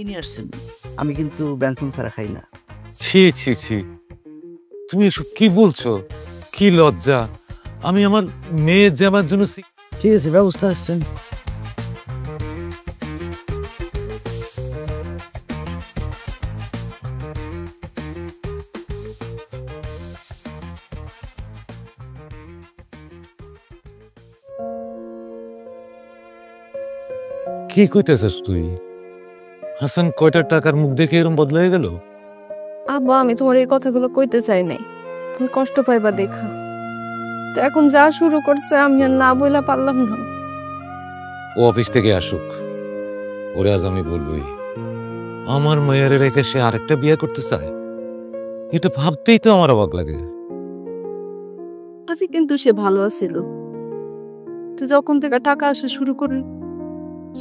কি নিয়ে আসছেন? আমি কিন্তু বেনসন ছাড়া খাই না। ছি ছি ছি, তুমি এসব কি বলছো? কি লজ্জা! আমি আমার মেয়ের জামার জন্য ঠিক আছে, ব্যবস্থা আসছেন। কি কইতেছিস তুই? হাসান কয়টা টাকার মুখ দেখে এরকম বদলে গেল? আব্বা, আমি তোমার এই কথাগুলো কইতে চাই নাই, তুমি কষ্ট পাইবা দেখা। তো এখন যা শুরু করছে আমি আর না বইলা পারলাম না। ও অফিস থেকে আসুক, ওরে আজ আমি বলবই। আমার মেয়ের রেখে সে আরেকটা বিয়ে করতে চায়, এটা ভাবতেই তো আমার অবাক লাগে। আমি কিন্তু সে ভালো আছিল, তো যখন থেকে টাকা আসা শুরু করে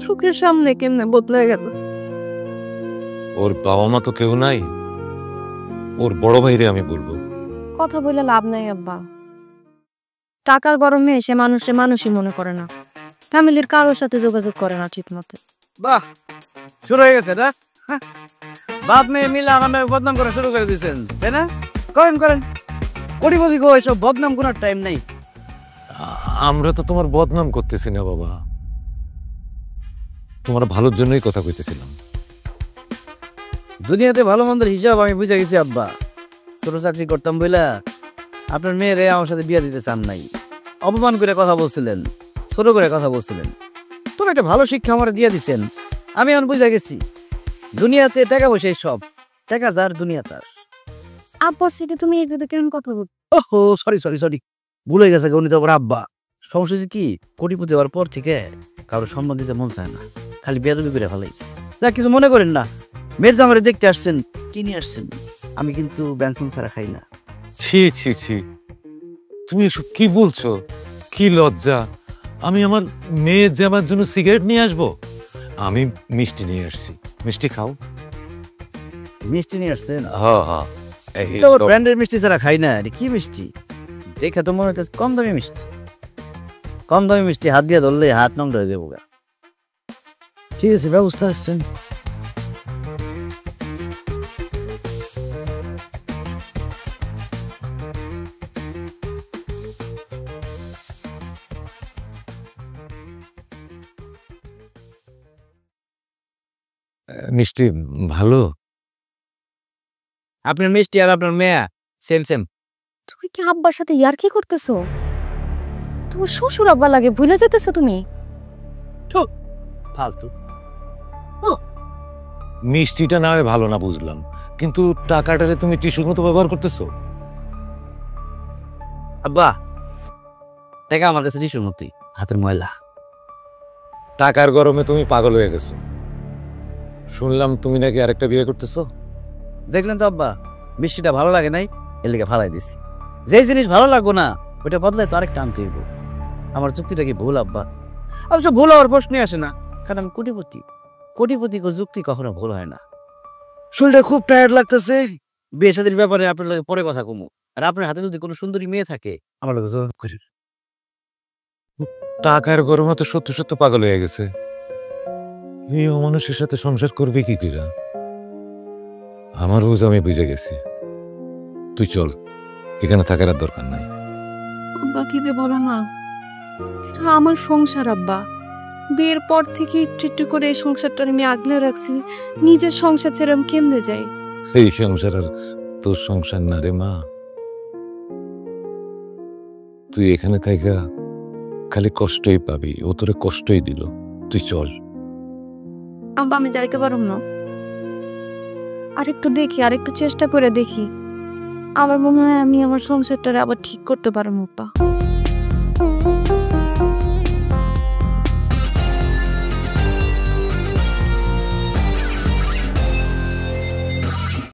চোখের সামনে কেমনে বদলে গেল। ওর বাবা মা তো কেউ নাই, ওর বড় ভাইরে আমি বলবো। কথা বলে লাভ নাই আব্বা, টাকার গরমে সে মানুষই মনে করে না, ফ্যামিলির কারোর সাথে যোগাযোগ করে না ঠিক মতো। বাহ, শুরু হয়ে গেছে না? বাপ মেয়ে মিলে আমার নামে বদনাম করা শুরু করে দিয়েছেন, তাই না? করেন করেন, কোটিপতি গো, এসব বদনাম করার টাইম নাই। আমরা তো তোমার বদনাম করতেছি না বাবা, তোমার ভালোর জন্যই কথা কইতেছিলাম। দুনিয়াতে ভালো মন্দের হিসাব আমি বুঝে গেছি আব্বা। ছোট চাকরি করতাম বইলা আপনার মেয়েরে আমার সাথে বিয়ে দিতে চান নাই, অপমান করে কথা বলছিলেন, ছোট করে কথা বলছিলেন। তবে একটা ভালো শিক্ষা আমার দিয়ে দিচ্ছেন, আমি এখন বুঝে গেছি দুনিয়াতে টাকা পয়সা সব, টাকা যার দুনিয়া তার। আব্বার সাথে তুমি এটাতে কেমন কথা বল? ওহো, সরি সরি সরি, ভুলে গেছে উনি তো আবার আব্বা। সমস্যা হচ্ছে কি, কোটিপতি হওয়ার পর থেকে কারো সম্মান দিতে মন চায় না, খালি বেয়াদবি করে ফেলাই। যা, কিছু মনে করেন না, মির্জা আমারে দেখতে আসছেন, কি নিয়ে আসছেন? আমি কিন্তু বেনসন ছাড়া খাই না। ছি ছি ছি, তুমি এসব কি বলছো? কি লজ্জা! আমি আমার মেয়ের জামার জন্য সিগারেট নিয়ে আসবো? আমি মিষ্টি নিয়ে আসছি, মিষ্টি খাও। মিষ্টি নিয়ে আসছেন? হ্যাঁ হ্যাঁ, ব্র্যান্ডের মিষ্টি ছাড়া খাই না। কি মিষ্টি দেখে তো মনে হচ্ছে কম দামি মিষ্টি। কম দামি মিষ্টি হাত দিয়ে ধরলে হাত নোংরা হয়ে যাবো। ঠিক আছে, ব্যবস্থা আসছেন। মিষ্টি ভালো? আপনার মিষ্টি আর আপনার মেয়া সেম সেম। তুমি কি আব্বার সাথে ইয়ার্কি করতেছো? তোমার শ্বশুর আব্বা লাগে, ভুলে যেতেছো তুমি? ফালতু। মিষ্টিটা না হয় ভালো না বুঝলাম, কিন্তু টাকাটারে তুমি টিস্যুর মতো ব্যবহার করতেছো। আব্বা, টাকা আমার কাছে টিস্যুর মতোই, হাতের ময়লা। টাকার গরমে তুমি পাগল হয়ে গেছো। শুনলাম তুমি নাকি আরেকটা বিয়ে করতেছো। দেখলেন তো আব্বা, মিষ্টিটা ভালো লাগে নাই, এর লেগে ফালাই দিছি। যেই জিনিস ভালো লাগবো না ওইটা বদলায় তো আরেকটা আনতে হইব। আমার যুক্তিটা কি ভুল আব্বা? অবশ্য ভুল হওয়ার প্রশ্নই আসে না, কারণ আমি কোটিপতি। কোটিপতি যুক্তি কখনো ভুল হয় না। শরীরটা খুব টায়ার্ড লাগতেছে, বিয়ে শাদীর ব্যাপারে আপনার লগে পরে কথা কমু। আর আপনার হাতে যদি কোনো সুন্দরী মেয়ে থাকে আমার লগে যোগাযোগ করেন। টাকার গরমে তো সত্য সত্য পাগল হয়ে গেছে। এই অমানুষের সাথে সংসার করবে কি করে? আমার বুঝ আমি বুঝে গেছি। তুই চল, এখানে থাকার আর দরকার নাই। আব্বা, কি যে বলো না, এটা আমার সংসার আব্বা। বিয়ের পর থেকে একটু একটু করে এই সংসারটা আমি আগলে রাখছি। নিজের সংসার ছেড়ে আমি কেমনে যাই? এই সংসার আর তোর সংসার না রে মা। তুই এখানে থাইকা খালি কষ্টই পাবি, ও তোরে কষ্টই দিল। তুই চল। আব্বা, আমি যাইতে পারুম না, আরেকটু দেখি, আরেকটু চেষ্টা করে দেখি। আমার মনে হয় আমি আমার সংসারটা আবার ঠিক করতে পারবো আব্বা।